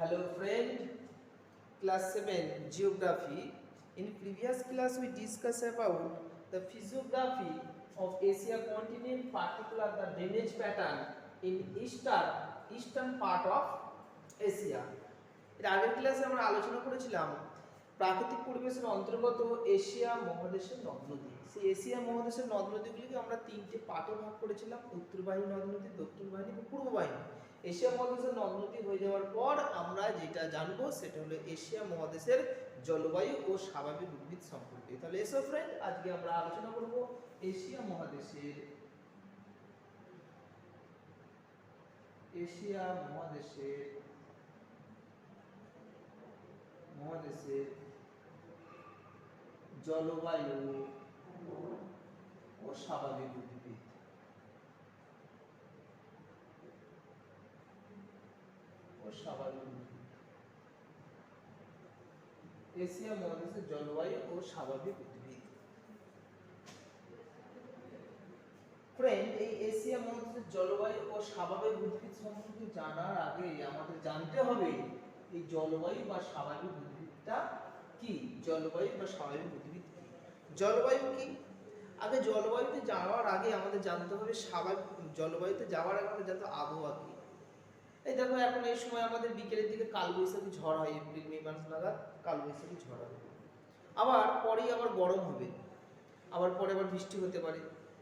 Hello friend, class 7 geography. In previous class we discussed about the physiography of Asia continent, particular the drainage pattern in eastern part of Asia. এর আগের ক্লাসে আমরা আলোচনা করেছিলাম প্রাকৃতিক পরিবেশের অন্তর্গত এশিয়া মহাদেশের নদ নদী। সেই এশিয়া মহাদেশের নদ নদীগুলিকে আমরা তিনটে পার্টে ভাগ করেছিলাম, উত্তরবাহী নদ নদী, দক্ষিণ বাহিনী এবং পূর্ব বাহিনী। এশিয়া মহাদেশের নদ নদী হয়ে যাওয়ার পর আমরা যেটা জানবো সেটা হলো এশিয়া মহাদেশের জলবায়ু ও স্বাভাবিক উদ্ভিদ সম্পর্কে। তাহলে এসো ফ্রেন্ড, আজকে আমরা আলোচনা করব এশিয়া মহাদেশের জলবায়ু ও স্বাভাবিক উদ্ভিদ। এশিয়া মহাদেশের জলবায়ু ও স্বাভাবিক উদ্ভিদ। ফ্রেন্ড, এই এশিয়া মহাদেশের জলবায়ু ও স্বাভাবিক উদ্ভিদ সম্পর্কে জানার আগে আমাদের জানতে হবে এই জলবায়ু বা স্বাভাবিক উদ্ভিদটা কি। জলবায়ু বা স্বাভাবিক উদ্ভিদ কি? জলবায়ু কি? আগে জলবায়ুতে যাওয়ার আগে আমাদের জানতে হবে স্বাভাবিক জলবায়ুতে যাওয়ার আগে আমাদের জানতে হবে আবহাওয়া কি। এই দেখো, এখন এই সময় আমাদের বিকেলের দিকে কালবৈশাখী ঝড় হয়, এপ্রিল মে মাস নাগাদ কালবৈশাখী ঝড় হবে। আবার পরেই আবার গরম হবে, আবার পরে আবার বৃষ্টি হতে পারে।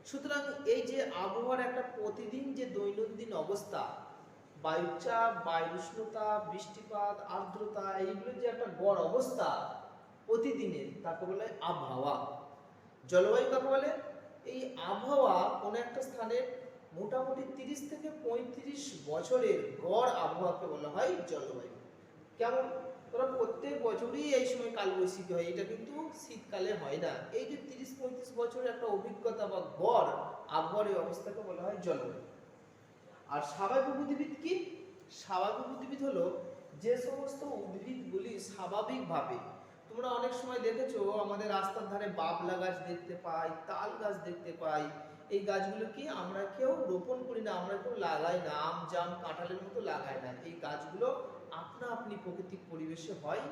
সুতরাং এই যে আবহাওয়ার একটা প্রতিদিন যে দৈনন্দিন অবস্থা, বায়ুচাপ, বায়ুর উষ্ণতা, বৃষ্টিপাত, আর্দ্রতা, এইগুলোর যে একটা গড় অবস্থা প্রতিদিনের, তাকে বলে আবহাওয়া। জলবায়ু কাকে বলে? এই আবহাওয়া কোনো একটা স্থানের মোটামুটি 30 থেকে 35 বছরের গড় আবহাওয়াকে বলা হয় জলবায়ু। কেমন? তোরা প্রত্যেক বছরই এই সময় কালবৈশাখী হয়, এটা কিন্তু শীতকালে হয় না। এই যে 30-35 বছরের একটা অভিজ্ঞতা বা গড় আবহাওয়ার এই অবস্থাকে বলা হয় জলবায়ু। আর স্বাভাবিক উদ্ভিদ কি? স্বাভাবিক উদ্ভিদ হলো যে সমস্ত উদ্ভিদগুলি স্বাভাবিকভাবে, তোমরা অনেক সময় দেখেছো আমাদের রাস্তার ধারে বাবলা গাছ দেখতে পাই, তাল গাছ দেখতে পাই। এই গাছগুলো কি আমরা কেউ রোপণ করি না, আমরা কেউ লাগাই না, আম জাম কাঁঠালের মতো লাগাই না। এই গাছগুলো আপনা আপনি প্রাকৃতিক পরিবেশে হয়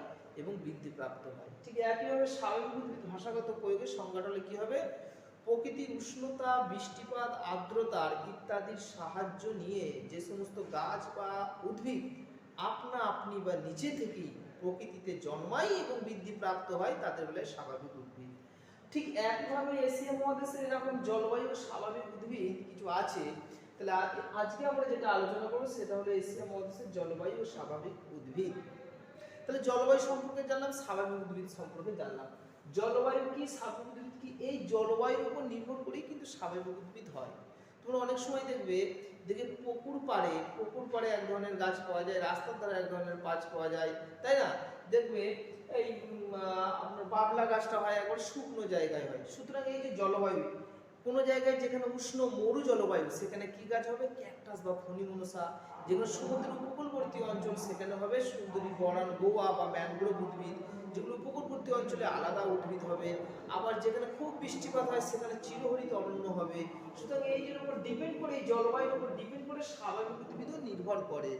এবং বৃদ্ধিপ্রাপ্ত হয়। ঠিক একইভাবে স্বাভাবিক উদ্ভিদ ভাষাগত প্রয়োগের সংজ্ঞাটা হলে কি হবে? প্রকৃতির উষ্ণতা, বৃষ্টিপাত, আর্দ্রতার ইত্যাদির সাহায্য নিয়ে যে সমস্ত গাছ বা উদ্ভিদ আপনা আপনি বা নিজে থেকেই প্রকৃতিতে জন্মায় এবং বৃদ্ধিপ্রাপ্ত হয়, তাদের বলে স্বাভাবিক উদ্ভিদ। ঠিক একইভাবে এশিয়া মহাদেশে এরকম জলবায়ু স্বাভাবিক উদ্ভিদ কিছু আছে। তাহলে আজকে আমরা যেটা আলোচনা করবো সেটা হলো এশিয়া মহাদেশের জলবায়ু ও স্বাভাবিক উদ্ভিদ। তাহলে জলবায়ু সম্পর্কে জানলাম, স্বাভাবিক উদ্ভিদ সম্পর্কে জানলাম। জলবায়ু কি, স্বাভাবিক উদ্ভিদ কি? এই জলবায়ুর উপর নির্ভর করেই কিন্তু স্বাভাবিক উদ্ভিদ হয়। তোমরা অনেক সময় দেখবে পুকুর পাড়ে এক ধরনের গাছ পাওয়া যায়, রাস্তার ধারে এক ধরনের গাছ পাওয়া যায়, তাই না? দেখবে এই আপনার বাবলা গাছটা হয় একবার শুকনো জায়গায় হয়। সুতরাং এই যে জলবায়ু, কোনো জায়গায় যেখানে উষ্ণ মরু জলবায়ু সেখানে কি গাছ হবে? ক্যাকটাস বা ফণিমনসা। যেগুলো সমুদ্র উপকূলবর্তী অঞ্চল সেখানে হবে সুন্দরী বনান, গোয়া বা ম্যানগ্রোভ উদ্ভিদ। যেগুলো উপকূলবর্তী অঞ্চলে আলাদা উদ্ভিদ হবে। আবার যেখানে খুব বৃষ্টিপাত হয় সেখানে চিরহরিত অরণ্য হবে। সুতরাং এই যে উপর ডিপেন্ড করে, এই জলবায়ুর উপর ডিপেন্ড করে স্বাভাবিক উদ্ভিদও নির্ভর করে।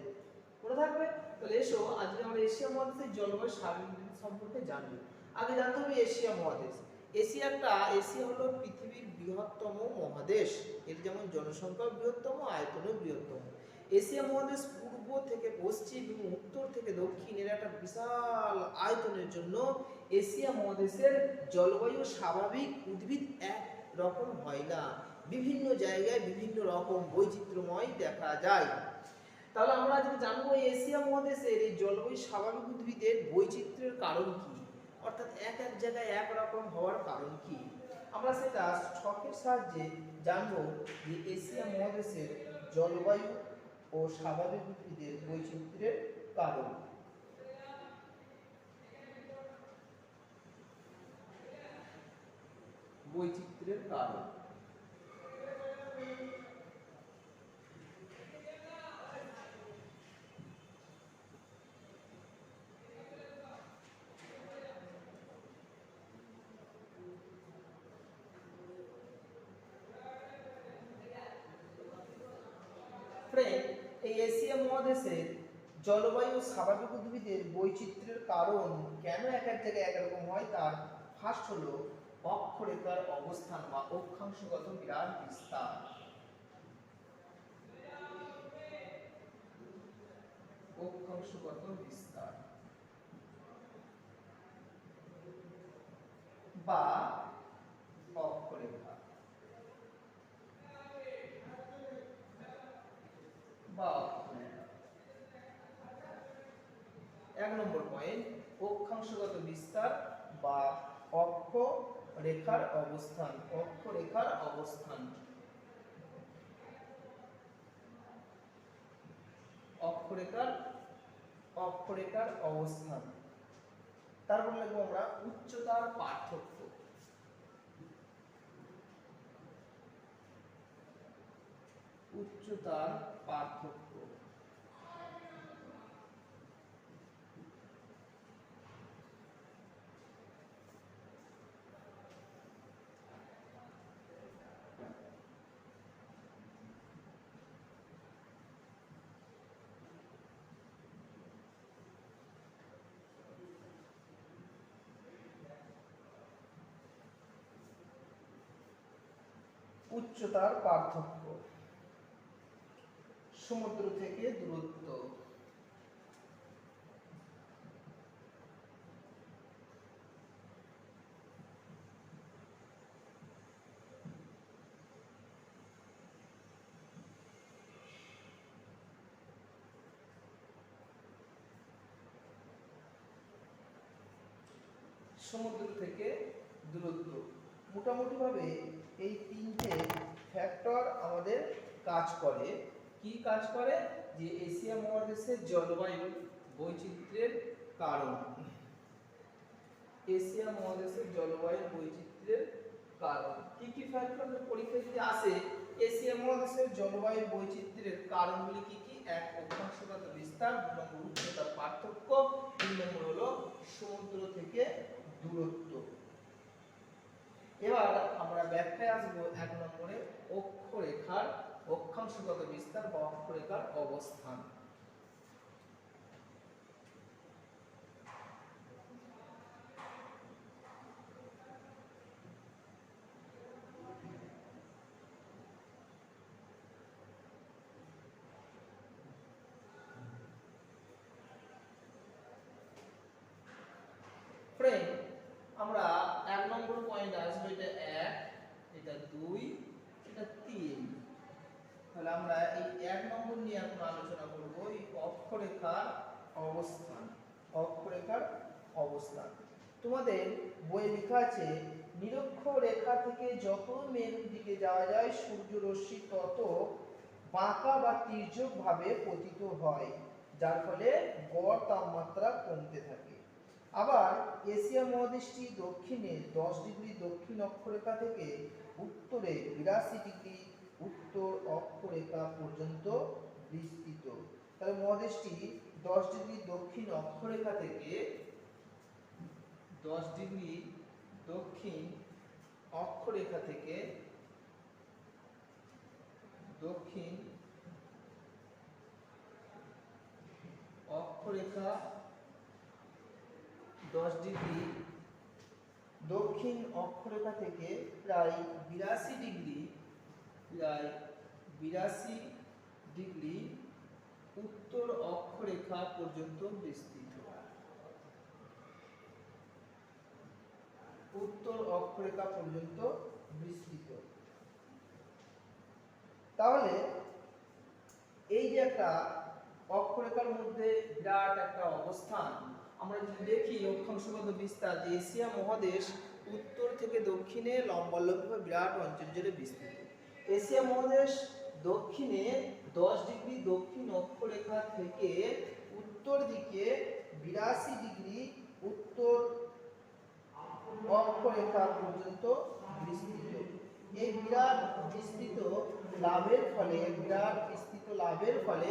মনে থাকবে? তাহলে এসো আজকে আমরা এশিয়া মহাদেশের জলবায়ু স্বাভাবিক উদ্ভিদ সম্পর্কে জানবো। আগে জানতে হবে এশিয়া মহাদেশ। এশিয়া হলো পৃথিবীর বৃহত্তম মহাদেশ। এর যেমন জনসংখ্যা বৃহত্তম, আয়তনও বৃহত্তম। এশিয়া মহাদেশ পূর্ব থেকে পশ্চিম এবং উত্তর থেকে দক্ষিণ এর একটা বিশাল আয়তনের জন্য এশিয়া মহাদেশের জলবায়ু স্বাভাবিক উদ্ভিদ এক রকম হয় না। বিভিন্ন জায়গায় বিভিন্ন রকম বৈচিত্র্যময় দেখা যায়। তাহলে আমরা আজকে জানবো এশিয়া মহাদেশের এই জলবায়ু স্বাভাবিক উদ্ভিদের বৈচিত্র্যের কারণ কি, অর্থাৎ এক এক জায়গায় এক রকম হওয়ার কারণ কি। আমরা সেটা ছকের সাহায্যে জানবো যে এশিয়া মহাদেশের জলবায়ু ও স্বাভাবিক উদ্ভিদের বৈচিত্র্যের কারণ। বৈচিত্র্যের কারণ। এই এশিয়া মহাদেশের জলবায়ু ও স্বাভাবিক উদ্ভিদের বৈচিত্র্যের কারণ কেন এক এক জায়গায় একরকম হয় তার ফার্স্ট হলো অক্ষরেখার অবস্থান বা অক্ষাংশগত বিরাট বিস্তার। অক্ষাংশগত বিস্তার বা অক্ষরেখা বা অক্ষরেখা। এক নম্বর পয়েন্ট, অক্ষাংশগত বিস্তার বা অক্ষরেখার অবস্থান। অক্ষরেখার অবস্থান, অক্ষরেখার অবস্থান। তারপর লিখবো আমরা উচ্চতার পার্থক্য। উচ্চতার পার্থক্য। উচ্চতার পার্থক্য, সমুদ্র থেকে দূরত্ব। সমুদ্র থেকে দূরত্ব, মোটামুটি ভাবে এই তিনটে ফ্যাক্টর আমাদের কাজ করে। কি কাজ করে? যে এশিয়া মহাদেশের জলবায়ু বৈচিত্র্যের কারণ। এশিয়া মহাদেশের জলবায়ু বৈচিত্র্যের কারণ কি কি ফ্যাক্টর পরীক্ষায় যদি আসে, এশিয়া মহাদেশের জলবায়ু বৈচিত্র্যের কারণগুলি কি কি? এক, অক্ষাংশগত বিস্তার, দুই নম্বর উচ্চতার পার্থক্য, তিন নম্বর হলো সমুদ্র থেকে দূরত্ব। এবার আমরা ব্যাখ্যায় আসবো এক নম্বরে অক্ষরেখার অক্ষাংশগত বিস্তার বা অক্ষরেখার অবস্থান। ফ্রেন্ড, আমরা এক নম্বর পয়েন্ট আসবে, এটা এক, এটা দুই, এটা তিন। তাহলে আমরা এই এক নম্বর নিয়ে এখন আলোচনা করব, এই অক্ষরেখার অবস্থান। অক্ষরেখার অবস্থান তোমাদের বইয়ে লেখা আছে, নিরক্ষরেখা থেকে যত মেরুর দিকে যাওয়া যায় সূর্য রশ্মি তত বাঁকা বা তির্যক ভাবে পতিত হয়, যার ফলে গড় তাপমাত্রা কমতে থাকে। আবার এশিয়া মহাদেশটি দক্ষিণে 10 ডিগ্রি দক্ষিণ অক্ষরেখা থেকে উত্তরে 82 ডিগ্রি উত্তর অক্ষরেখা পর্যন্ত বিস্তৃত। তাহলে মহাদেশটি 10 ডিগ্রি দক্ষিণ অক্ষরেখা থেকে 10 ডিগ্রি দক্ষিণ অক্ষরেখা থেকে দক্ষিণ অক্ষরেখা 10 ডিগ্রি দক্ষিণ অক্ষরেখা থেকে প্রায় 82 ডিগ্রি উত্তর অক্ষরেখা পর্যন্ত বিস্তৃত। উত্তর অক্ষরেখা পর্যন্ত বিস্তৃত। তাহলে এই যে একটা অক্ষরেখার মধ্যে বিরাট একটা অবস্থান, আমরা যদি দেখি অক্ষাংশগত বিস্তার, যে এশিয়া মহাদেশ উত্তর থেকে দক্ষিণে লম্বালম্বিভাবে বিরাট অঞ্চল জুড়ে বিস্তৃত। এশিয়া মহাদেশ দক্ষিণে 10 ডিগ্রি দক্ষিণ অক্ষরেখা থেকে উত্তর দিকে 82 ডিগ্রি উত্তর অক্ষরেখা পর্যন্ত বিস্তৃত। এই বিরাট বিস্তৃত লাভের ফলে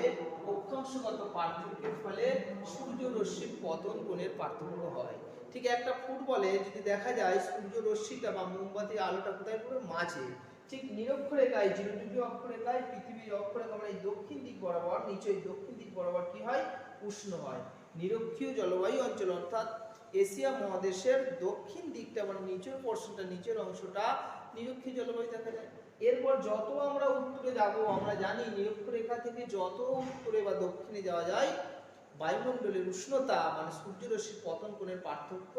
অক্ষাংশগত পার্থক্যের ফলে সূর্য রশ্মির পতন কোণের পার্থক্য হয়। ঠিক একটা ফুটবলে যদি দেখা যায় সূর্য রশ্মিটা বা মোমবাতির আলোটা কোথায় পড়বে? মাঝে। ঠিক নিরক্ষরেখায় 0 ডিগ্রি অক্ষরেখায় পৃথিবীর অক্ষরেখা আমরা এই দক্ষিণ দিক বরাবর, নিচে দক্ষিণ দিক বরাবর কি হয়, উষ্ণ হয়। নিরক্ষীয় জলবায়ু অঞ্চল অর্থাৎ এশিয়া মহাদেশের দক্ষিণ দিকটা মানে নিচের পোর্শনটা, নিচের অংশটা নিরক্ষীয় জলবায়ু দেখা যায়। এরপর যত আমরা উত্তরে যাব, আমরা জানি নিরক্ষরেখা থেকে যত উত্তরে বা দক্ষিণে যাওয়া যায় বায়ুমণ্ডলের উষ্ণতা মানে সূর্যরশ্মির পতন কোণের পার্থক্য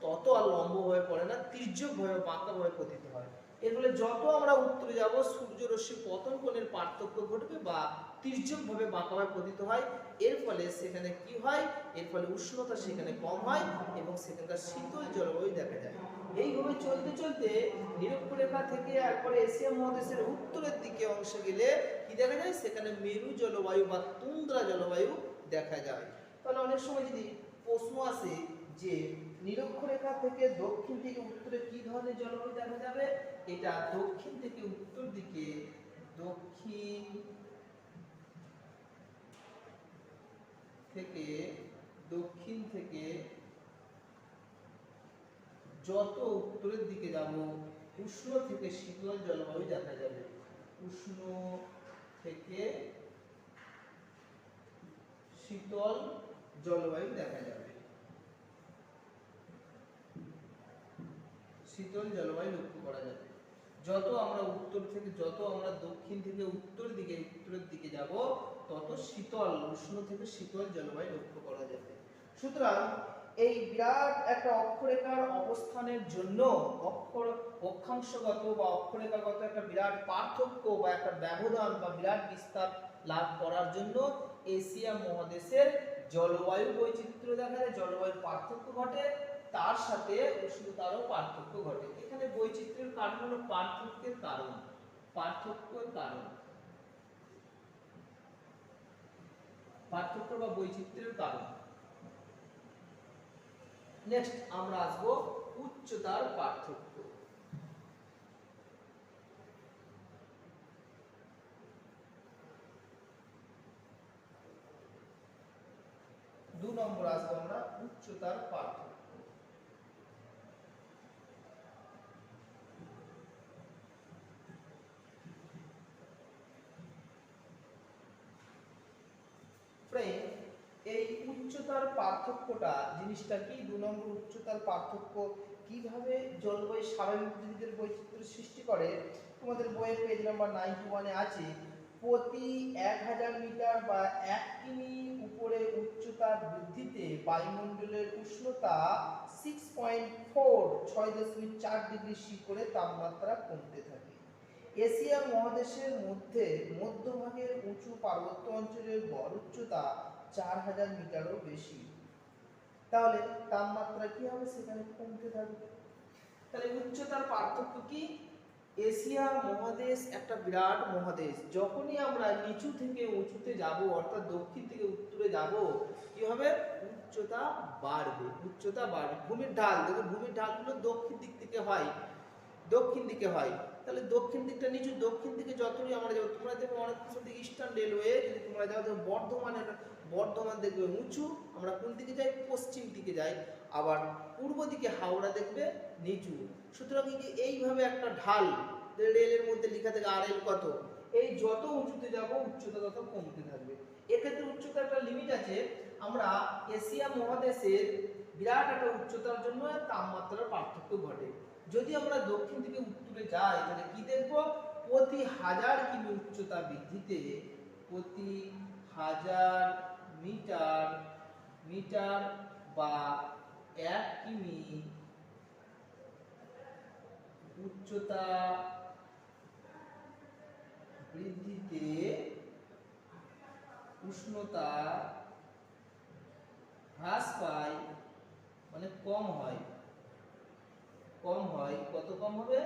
তত আর লম্ব হয়ে পড়ে না, তির্যকভাবে বাঁকাভাবে পতিত হয়। এর ফলে যত আমরা উত্তরে যাব সূর্যরশ্মির পতন কোণের পার্থক্য ঘটবে বা তির্যকভাবে বাঁকাভাবে পতিত হয়। এর ফলে সেখানে কি হয়, এর ফলে উষ্ণতা সেখানে কম হয় এবং সেখানকার শীতল জলবায়ু দেখা যায়। এইভাবে চলতে চলতে নিরক্ষরেখা থেকে একবারে এশিয়া মহাদেশের উত্তরের দিকে অংশে গেলে কি দেখা যায়, সেখানে মেরু জলবায়ু বা তুন্দ্রা জলবায়ু দেখা যায়। তাহলে অনেক সময় যদি প্রশ্ন আসে যে নিরক্ষরেখা থেকে দক্ষিণ থেকে উত্তরে কি ধরনের জলবায়ু দেখা যাবে, এটা দক্ষিণ থেকে উত্তর দিকে, দক্ষিণ থেকে যত উত্তরের দিকে যাব উষ্ণ থেকে শীতল জলবায়ু দেখা যাবে। উষ্ণ থেকে শীতল জলবায়ু দেখা যাবে, শীতল জলবায়ু লক্ষ্য করা যাবে। যত আমরা উত্তর থেকে, যত আমরা দক্ষিণ থেকে উত্তরের দিকে যাব তত শীতল, উষ্ণ থেকে শীতল জলবায়ু লক্ষ্য করা যাবে। সুতরাং এই বিরাট একটা অক্ষরেখার অবস্থানের জন্য অক্ষাংশগত বা অক্ষরেখাগত একটা বিরাট পার্থক্য বা একটা ব্যবধান বা বিরাট বিস্তার লাভ করার জন্য এশিয়া মহাদেশের জলবায়ু বৈচিত্র্য দেখা যায়, জলবায়ুর পার্থক্য ঘটে, তার সাথে উষ্ণতারও পার্থক্য ঘটে। এখানে বৈচিত্র্যের কারণ হলো পার্থক্যের কারণ, পার্থক্যের কারণ, পার্থক্য বা বৈচিত্র্যের কারণ। নেক্সট আমরা আসবো উচ্চতার পার্থক্য। দু নম্বর আসবো আমরা উচ্চতার পার্থক্য। এই উচ্চতার পার্থক্যটা জিনিসটা কি, দু নম্বর উচ্চতার পার্থক্য কিভাবে জলবায়ু স্বাভাবিক উদ্ভিদের বৈচিত্র্য সৃষ্টি করে। তোমাদের বইয়ের পেজ নাম্বার 91-এ আছে, প্রতি 1000 মিটার বা 1 কিমি উপরে উচ্চতা বৃদ্ধিতে বায়ুমণ্ডলের উষ্ণতা 6.4 ডিগ্রি সি করে তাপমাত্রা কমতে থাকে। এশিয়া মহাদেশের মধ্যে মধ্যভাগের উঁচু পার্বত্য অঞ্চলের গড় উচ্চতা 4000 মিটারও বেশি। তাহলে তাপমাত্রা কি হবে, সেখানে কমতে থাকবে। তাহলে উচ্চতার পার্থক্য কি, এশিয়া মহাদেশ একটা বিরাট মহাদেশ, যখনই আমরা নিচু থেকে উঁচুতে যাব অর্থাৎ দক্ষিণ থেকে উত্তরে যাব কি হবে, উচ্চতা বাড়বে, উচ্চতা বাড়বে। ভূমির ঢাল, দেখো ভূমির ঢালগুলো দক্ষিণ দিক থেকে হয়, দক্ষিণ দিকে হয়। তাহলে দক্ষিণ দিকটা নিচু, দক্ষিণ দিকে যতই আমরা যাবো, তোমরা দেখো অনেক কিছু দিকে ইস্টার্ন রেলওয়ে যদি তোমরা যাও তো বর্ধমান দেখবে উঁচু, আমরা কোন দিকে যাই, পশ্চিম দিকে যাই। আবার পূর্ব দিকে হাওড়া দেখবে নিচু। সুতরাং এইভাবে একটা ঢাল রেলের মধ্যে লেখা থাকে RL কত, এই যত উঁচুতে যাব উচ্চতা তত কমতে থাকবে। এক্ষেত্রে উচ্চতার একটা লিমিট আছে। আমরা এশিয়া মহাদেশের বিরাট একটা উচ্চতার জন্য তাপমাত্রার পার্থক্য ঘটে। যদি আমরা দক্ষিণ থেকে উত্তরে যাই তাহলে কি দেখব, প্রতি 1000 কিমি উচ্চতা বৃদ্ধিতে, প্রতি 1000 মিটার বা 1 কিমি উচ্চতা বৃদ্ধিতে উষ্ণতা হ্রাস পায়, মানে কম হয়, কত কম হবে,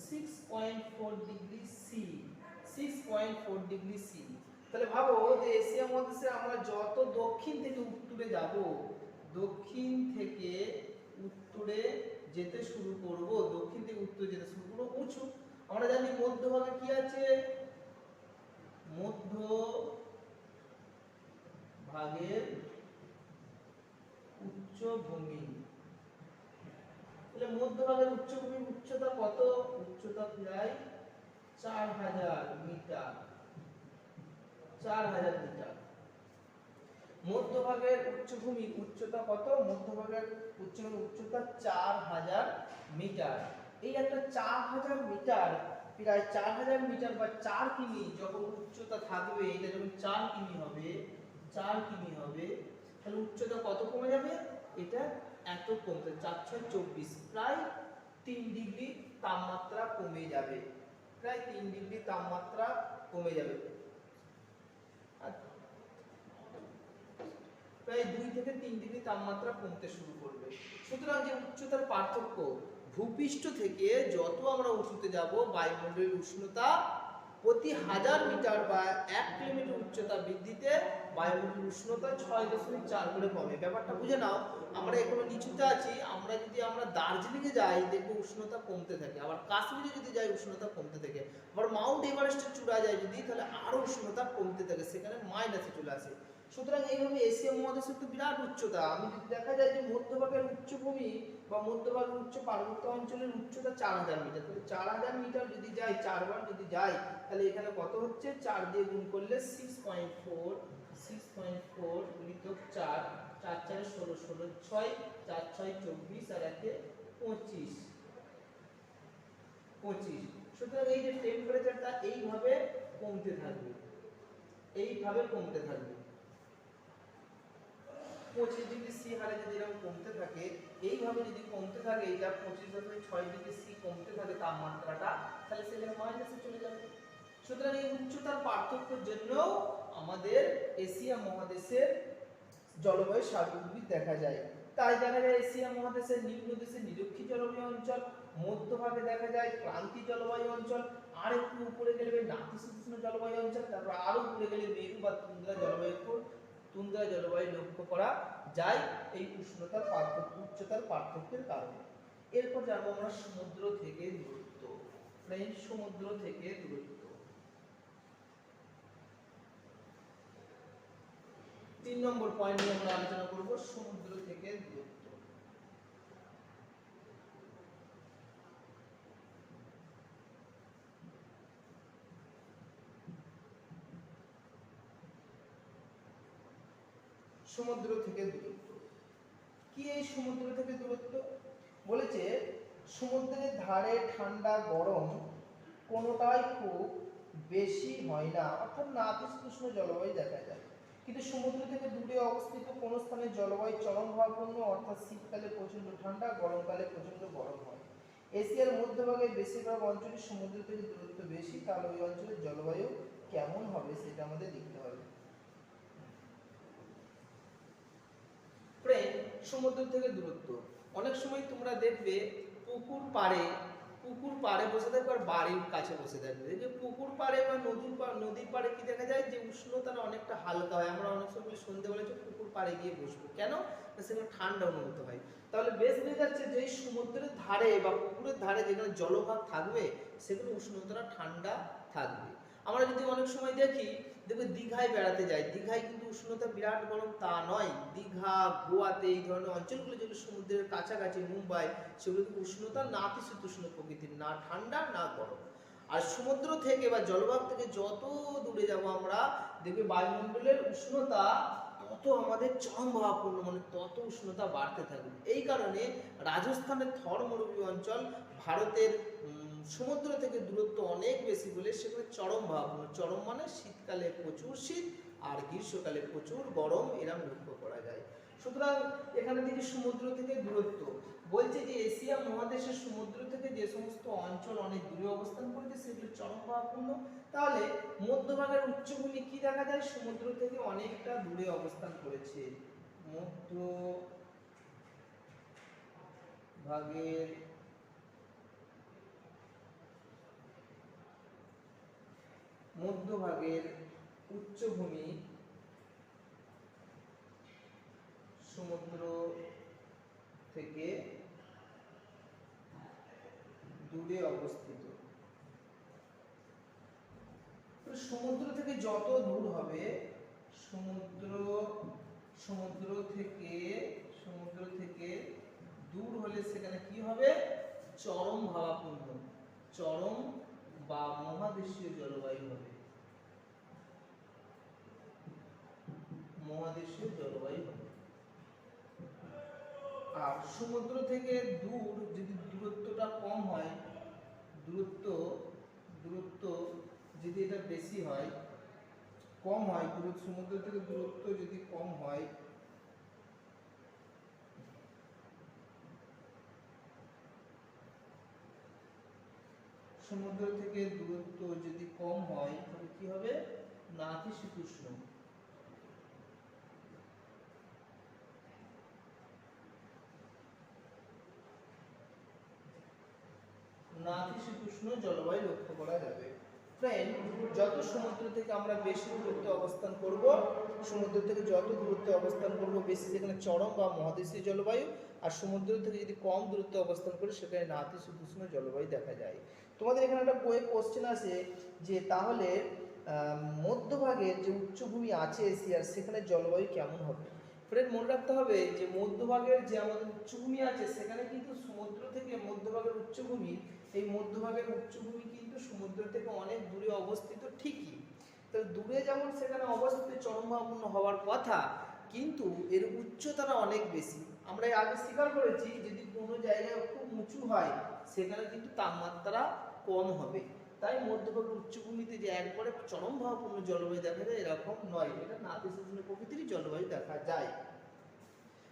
6.4 ডিগ্রি সি, 6.4 ডিগ্রি সি। তাহলে ভাবো যে এশিয়া মহাদেশে আমরা যত দক্ষিণ থেকে উত্তরে যাব, দক্ষিণ থেকে উত্তরে যেতে শুরু করব, দক্ষিণ থেকে উত্তরে যেতে শুরু করব উঁচু। আমরা জানি মধ্যভাগে কি আছে, মধ্য ভাগের উচ্চভূমি। তাহলে মধ্যভাগের উচ্চভূমির উচ্চতা কত, উচ্চতা প্রায় 4000 মিটার, 4000 মিটার। মধ্যভাগের উচ্চভূমির উচ্চতা কত? মধ্যভাগের উচ্চভূমির উচ্চতা 4000 মিটার। এই একটা 4000 মিটার, প্রায় 4000 মিটার বা 4 কিমি যখন উচ্চতা থাকবে, এটা যখন 4 কিমি হবে, 4 কিমি হবে, তাহলে উচ্চতা কত কমে যাবে? এটা এত কমবে, 4 6 24, প্রায় 3 ডিগ্রি তাপমাত্রা কমে যাবে, প্রায় 3 ডিগ্রি তাপমাত্রা কমে যাবে, প্রায় 2 থেকে 3 ডিগ্রি তাপমাত্রা কমতে শুরু করবে। সুতরাং যে উচ্চতার পার্থক্য, ভূপৃষ্ঠ থেকে যত আমরা উঁচুতে যাব, বায়ুমণ্ডলের উষ্ণতা প্রতি 1000 মিটার বা 1 কিলোমিটার উচ্চতা বৃদ্ধিতে বায়ুমণ্ডলের উষ্ণতা 6.4 করে কমে। ব্যাপারটা বুঝে নাও, আমরা এখনো নিচুতে আছি, আমরা দার্জিলিং এ যাই দেখবো উষ্ণতা কমতে থাকে, আবার কাশ্মীরে যদি যাই উষ্ণতা কমতে থাকে, আবার মাউন্ট এভারেস্টের চূড়ায় যাই যদি, তাহলে আরো উষ্ণতা কমতে থাকে, সেখানে মাইনাসে চলে আসে। সুতরাং এইভাবে এশিয়া মহাদেশের তো বিরাট উচ্চতা, আমি যদি দেখা যায় যে মধ্যভাগের উচ্চভূমি বা মধ্যভাগের উচ্চ পার্বত্য অঞ্চলের উচ্চতা 4000 মিটার, তাহলে 4000 মিটার যদি যাই, 4 বার যদি যাই, তাহলে এখানে কত হচ্ছে? 4 দিয়ে গুণ করলে 6.4 গুণিতক 4, 4 4 16, 16 6, 4 6 24 আর 1 25, 25। সুতরাং এই যে টেম্পারেচারটা এইভাবে কমতে থাকবে, এইভাবে কমতে থাকবে, 25 ডিগ্রি সি হারে যদি এরকম কমতে থাকে, এইভাবে যদি কমতে থাকে, এটা 25.6 ডিগ্রি সি কমতে থাকে তাপমাত্রাটা, তাহলে সেখানে মাইনাসে চলে যাবে। সুতরাং এই উচ্চতার পার্থক্যের জন্য আমাদের এশিয়া মহাদেশের জলবায়ু সার্বভৌমিক দেখা যায়। তাই দেখা যায় এশিয়া মহাদেশের নিম্ন দেশে নিরক্ষীয় জলবায়ু অঞ্চল, মধ্যভাগে দেখা যায় ক্রান্তীয় জলবায়ু অঞ্চল, আর একটু উপরে গেলে নাতিশীতোষ্ণ জলবায়ু অঞ্চল, তারপর আরো উপরে গেলে মেরু বা তুন্দ্রা জলবায়ু লক্ষ্য করা যায় এই উষ্ণতার পার্থক্য, উচ্চতার পার্থক্যের কারণে। এরপর যাব আমরা সমুদ্র থেকে দূরত্ব। ফ্রেন্ড, সমুদ্র থেকে দূরত্ব 3 নম্বর পয়েন্ট নিয়ে আমরা আলোচনা করব, সমুদ্র থেকে দূরত্ব। সমুদ্র থেকে দূরত্ব কি? এই সমুদ্র থেকে দূরত্ব বলেছে সমুদ্রের ধারে ঠান্ডা গরম কোনোটাই খুব বেশি হয় না, অর্থাৎ নাতিশীতোষ্ণ জলবায়ু দেখা যায়। কিন্তু সমুদ্র থেকে দূরে অবস্থিত কোন স্থানে জলবায়ু চরম ভাবাপন্ন, অর্থাৎ শীতকালে প্রচন্ড ঠান্ডা, গরমকালে প্রচন্ড গরম হয়। এশিয়ার মধ্যভাগের বেশিরভাগ অঞ্চলে সমুদ্র থেকে দূরত্ব বেশি, তাহলে ওই অঞ্চলের জলবায়ু কেমন হবে সেটা আমাদের দেখতে হবে। ফ্রেন্ড, সমুদ্র থেকে দূরত্ব, অনেক সময় তোমরা দেখবে পুকুর পাড়ে বসে থাকবে আর বাড়ির কাছে বসে থাকবে, যে পুকুর পাড়ে বা নদীর পাড়ে কি দেখা যায় যে উষ্ণতাটা অনেকটা হালকা হয়। আমরা অনেক সময় সন্ধ্যেবেলা পুকুর পাড়ে গিয়ে বসবো, কেন? সেখানে ঠান্ডা অনুভূত হয়। তাহলে বেশ বোঝা যাচ্ছে যে সমুদ্রের ধারে বা পুকুরের ধারে যেখানে জলভাগ থাকবে সেখানে উষ্ণতাটা ঠান্ডা থাকবে। আমরা যদি অনেক সময় দেখি, দেখবে দীঘায় বেড়াতে যাই, দীঘায় কিন্তু উষ্ণতা বিরাট গরম তা নয়। দীঘা, গোয়াতে এই ধরনের অঞ্চলগুলো যেগুলো সমুদ্রের কাছাকাছি, মুম্বাই, সেগুলো কিন্তু উষ্ণতা নাতিশীতোষ্ণ প্রকৃতির, না ঠান্ডা না গরম। আর সমুদ্র থেকে বা জলভাগ থেকে যত দূরে যাব আমরা, দেখবে বায়ুমণ্ডলের উষ্ণতা তত আমাদের চরমভাবাপন্ন, মানে তত উষ্ণতা বাড়তে থাকবে। এই কারণে রাজস্থানের থর মরুভূমি অঞ্চল ভারতের সমুদ্র থেকে দূরত্ব অনেক বেশি বলে সেখানে চরম ভাবাপন্ন। চরম মানে শীতকালে প্রচুর শীত আর গ্রীষ্মকালে প্রচুর গরম, এরকম লক্ষ্য করা যায়। সুতরাং এখানে থেকে সমুদ্র থেকে দূরত্ব বলছে যে এশিয়া মহাদেশের সমুদ্র থেকে যে সমস্ত অঞ্চল অনেক দূরে অবস্থান করেছে সেগুলো চরম ভাবাপন্ন। তাহলে মধ্যভাগের উচ্চভূমি কি দেখা যায়? সমুদ্র থেকে অনেকটা দূরে অবস্থান করেছে। মধ্যভাগের উচ্চভূমি সমুদ্র থেকে দূরে অবস্থিত। সমুদ্র থেকে যত দূর হবে, সমুদ্র থেকে দূর হলে সেখানে কি হবে? চরম ভাবাপন্ন, চরম বা মহাদেশীয় জলবায়ু হবে, মহাদেশীয় জলবায়ু হবে। আর সমুদ্র থেকে দূর যদি দূরত্বটা কম হয়, দূরত্ব যদি এটা বেশি হয়, কম হয়, সমুদ্র থেকে দূরত্ব যদি কম হয়, সমুদ্র থেকে দূরত্ব যদি কম হয় তাহলে কি হবে? নাতিশীতোষ্ণ। নাতিশীতোষ্ণ জলবায়ু লক্ষ্য করা যাবে। ফ্রেন্ড, যত সমুদ্র থেকে আমরা বেশি দূরত্বে অবস্থান করব, সমুদ্র থেকে যত দূরত্বে অবস্থান করব বেশি, সেখানে চরম বা মহাদেশীয় জলবায়ু, আর সমুদ্র থেকে যদি কম দূরত্বে অবস্থান করি সেখানে নাতিশীতোষ্ণ জলবায়ু দেখা যায়। তোমাদের এখানে একটা বইয়ে কোশ্চেন আছে যে তাহলে মধ্যভাগের যে উচ্চভূমি আছে এশিয়ার, সেখানে জলবায়ু কেমন হবে? ফ্রেন্ড, মনে রাখতে হবে যে মধ্যভাগের যে আমাদের উচ্চভূমি আছে সেখানে কিন্তু সমুদ্র থেকে মধ্যভাগের উচ্চভূমি, এই মধ্যভাগের উচ্চভূমি কিন্তু সমুদ্র থেকে অনেক দূরে অবস্থিত ঠিকই, তো দূরে যেমন সেখানে অবস্থিত চরমভাবাপন্ন হওয়ার কথা, কিন্তু এর উচ্চতাটা অনেক বেশি। আমরা আগে স্বীকার করেছি যদি কোনো জায়গায় খুব উঁচু হয় সেখানে কিন্তু তাপমাত্রা কম হবে, তাই মধ্যভাগের উচ্চভূমিতে যে একবারে চরমভাবাপন্ন জলবায়ু দেখা যায় এরকম নয়, এটা নাতিশীতোষ্ণ প্রকৃতির জলবায়ু দেখা যায়।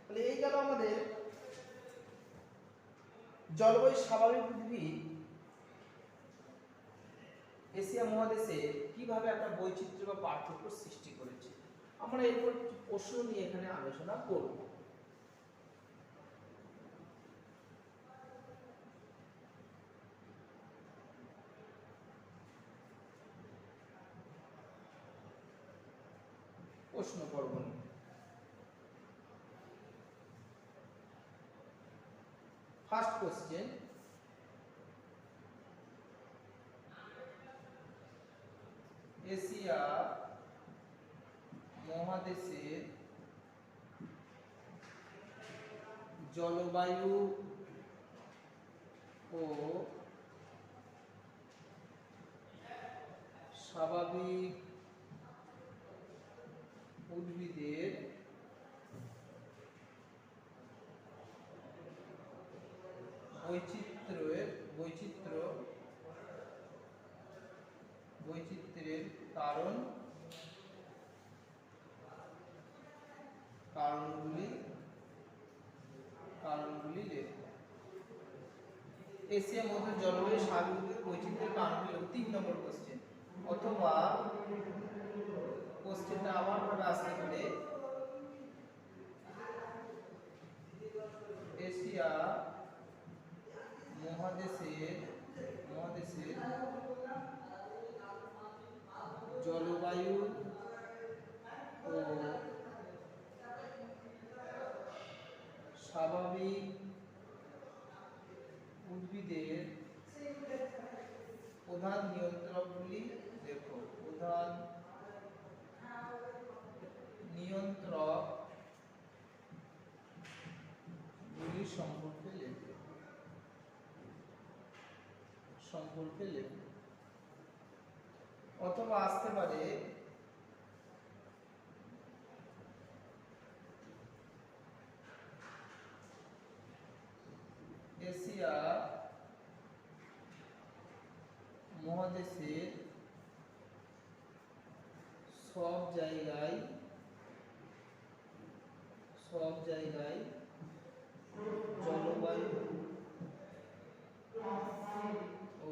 তাহলে এই গেল আমাদের জলবায়ু স্বাভাবিক উদ্ভিদ এশিয়া মহাদেশে কিভাবে একটা বৈচিত্র্য বা পার্থক্য সৃষ্টি করেছে। আমরা এরপর প্রশ্ন নিয়ে এখানে আলোচনা করব। প্রশ্ন পর্ব নিয়ে ফার্স্ট কোশ্চেন, এশিয়া মহাদেশের জলবায়ু ও স্বাভাবিক উদ্ভিদের বৈচিত্র্যের কারণগুলি লেখো। এশিয়া মহাদেশের জলবায়ু স্বাভাবিক বৈচিত্র্যের কারণগুলি লেখো। 3 নম্বর কোশ্চেন, অথবা কোশ্চেনটা আবার ভাবে আসতে পারে, এশিয়া মহাদেশের জলবায়ু ও স্বাভাবিক উদ্ভিদের প্রধান নিয়ন্ত্রকগুলি দেখো। প্রধান নিয়ন্ত্রকগুলি সম্পর্কে লেখো। অথবা আসতে পারে এশিয়া মহাদেশের সব জায়গায় জলবায়ু ও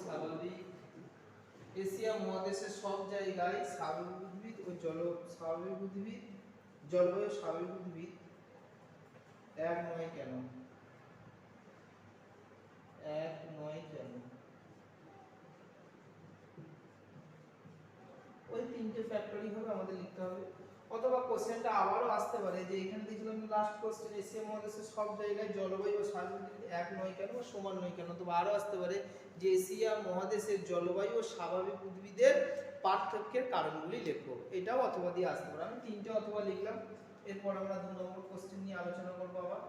স্বাভাবিক এশিয়া মহাদেশের সব জায়গায় স্বাভাবিক উদ্ভিদ ও জলবায়ু স্বাভাবিক উদ্ভিদ এক নয় কেন? ওই 3টে ফ্যাক্টরই হবে আমাদের লিখতে হবে। অথবা কোশ্চেনটা আবারও আসতে পারে যে এখানে দেখলাম লাস্ট কোশ্চেন, এশিয়া মহাদেশের সব জায়গায় জলবায়ু ও স্বাভাবিক উদ্ভিদ এক নয় কেন বা সমান নয় কেন? অথবা আরও আসতে পারে যে এশিয়া মহাদেশের জলবায়ু ও স্বাভাবিক উদ্ভিদের পার্থক্যের কারণগুলি লেখো। এটাও অথবা দিয়ে আসতে পারে। আমি 3টে অথবা লিখলাম। এরপর আমরা 2 নম্বর কোশ্চেন নিয়ে আলোচনা করব আবার।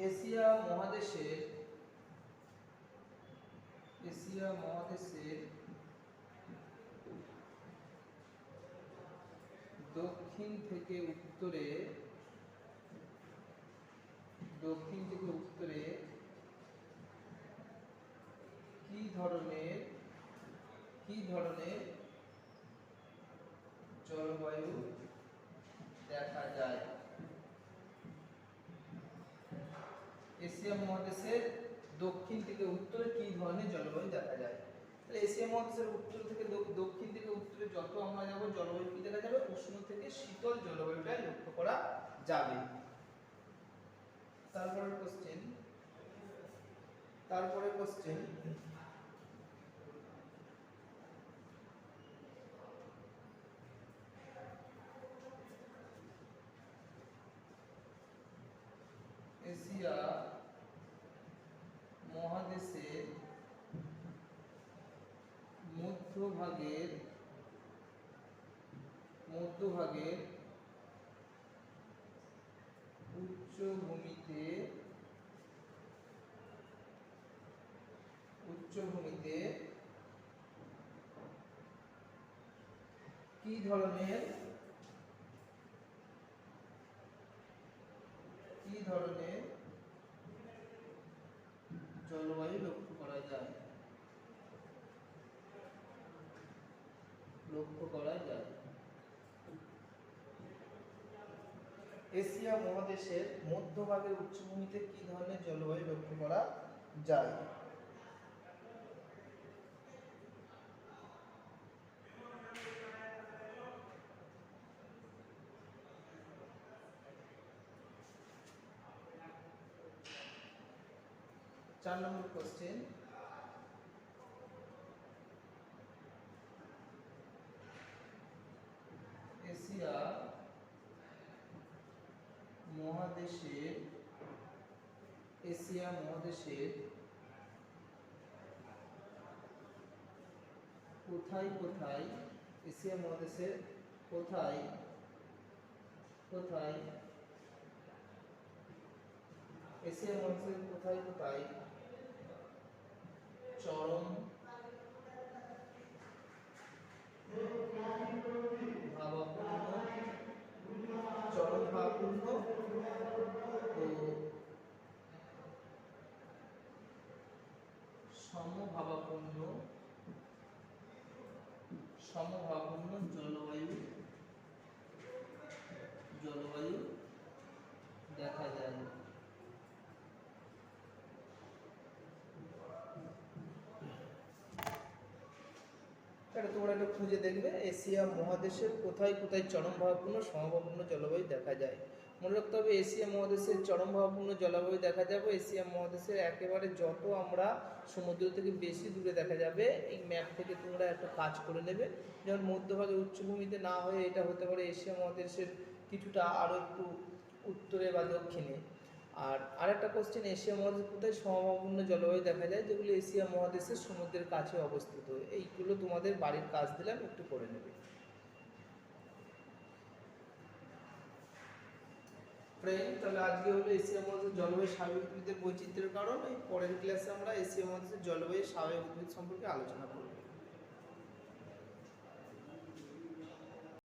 এশিয়া মহাদেশের দক্ষিণ থেকে উত্তরে কি ধরনের জলবায়ু দেখা যায়? এশিয়া মহাদেশের দক্ষিণ থেকে উত্তরে কি ধরনের জলবায়ু দেখা যায়? তাহলে এশিয়া মহাদেশের উত্তর থেকে দক্ষিণ থেকে উত্তরে যত আমরা যাব জলবায়ু কি দেখা যাবে? উষ্ণ থেকে শীতল জলবায়ুটাই লক্ষ্য করা যাবে। তারপরের কোশ্চেন এশিয়া মহাদেশের মধ্যভাগের উচ্চভূমিতে কি ধরনের জলবায়ু লক্ষ্য করা যায়? এশিয়া মহাদেশের মধ্যভাগের উচ্চভূমিতে কি ধরনের জলবায়ু লক্ষ্য করা যায়? 4 নম্বর কোশ্চেন এশিয়া মহাদেশের কোথায় কোথায় চরম ভাবাপন্ন ও সমভাবাপন্ন জলবায়ু দেখা যায়। এটা তোমরা একটু খুঁজে দেখবে এশিয়া মহাদেশের কোথায় কোথায় চরমভাবাপন্ন সমভাবাপন্ন জলবায়ু দেখা যায়। মনে রাখতে হবে এশিয়া মহাদেশের চরমভাবাপন্ন জলবায়ু দেখা যাবে এশিয়া মহাদেশের একেবারে যত আমরা সমুদ্র থেকে বেশি দূরে দেখা যাবে। এই ম্যাপ থেকে তোমরা একটা কাজ করে নেবে, যেমন মধ্যভাগে উচ্চভূমিতে না হয়ে এটা হতে পারে এশিয়া মহাদেশের কিছুটা আরও একটু উত্তরে বা দক্ষিণে। আর আরেকটা কোশ্চেন এশিয়া মহাদেশে কোথায় সমভাবাপন্ন জলবায়ু দেখা যায়, যেগুলো এশিয়া মহাদেশের সমুদ্রের কাছে অবস্থিত। এইগুলো তোমাদের বাড়ির কাজ দিলাম, একটু করে নেবে। ফ্রেন্ড, তাহলে আজকে হলো এশিয়া মহাদেশের জলবায়ু স্বাভাবিক উদ্ভিদের বৈচিত্র্যের কারণ। এই পরের ক্লাসে আমরা এশিয়া মহাদেশের জলবায়ু স্বাভাবিক উদ্ভিদ সম্পর্কে আলোচনা করব।